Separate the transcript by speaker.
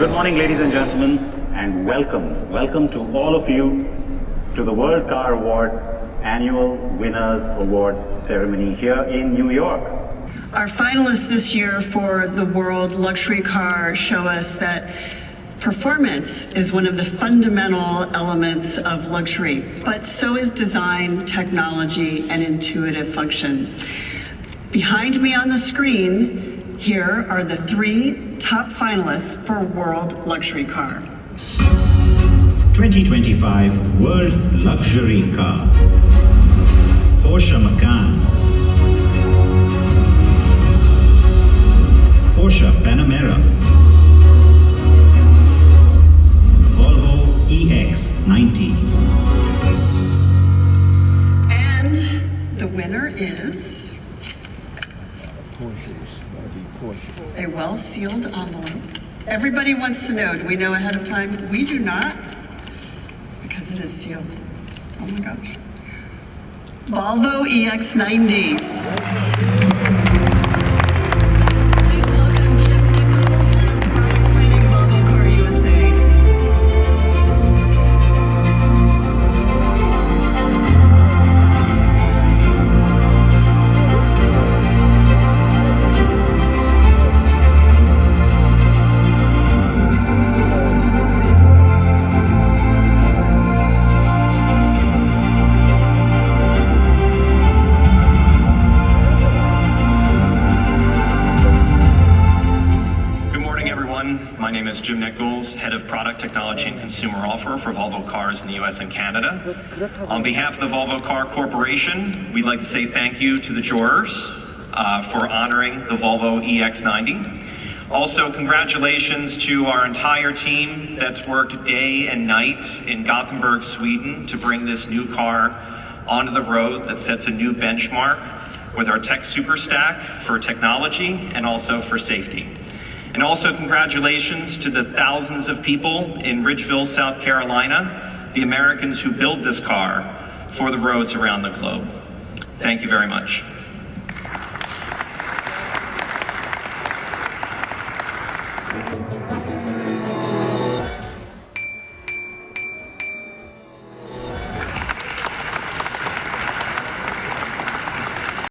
Speaker 1: Good morning, ladies and gentlemen, and welcome to all of you to the World Car Awards annual Winners Awards ceremony here in New York.
Speaker 2: Our finalists this year for the World Luxury Car show us that performance is one of the fundamental elements of luxury, but so is design, technology, and intuitive function. Behind me on the screen, here are the 3 top finalists for World Luxury Car.
Speaker 3: 2025 World Luxury Car. Porsche Macan. Porsche Panamera. Volvo EX90.
Speaker 2: And the winner is a well-sealed envelope. Everybody wants to know, do we know ahead of time? We do not, because it is sealed. Oh my gosh. Volvo EX90. Please welcome Jim Nichols, head of product planning, Volvo Car USA.
Speaker 4: My name is Jim Nichols, Head of Product Technology and Consumer Offer for Volvo Cars in the US and Canada. On behalf of the Volvo Car Corporation, we'd like to say thank you to the jurors for honoring the Volvo EX90. Also, congratulations to our entire team that's worked day and night in Gothenburg, Sweden to bring this new car onto the road that sets a new benchmark with our tech super stack for technology and also for safety. And also congratulations to the thousands of people in Ridgeville, South Carolina, the Americans who build this car for the roads around the globe. Thank you very much.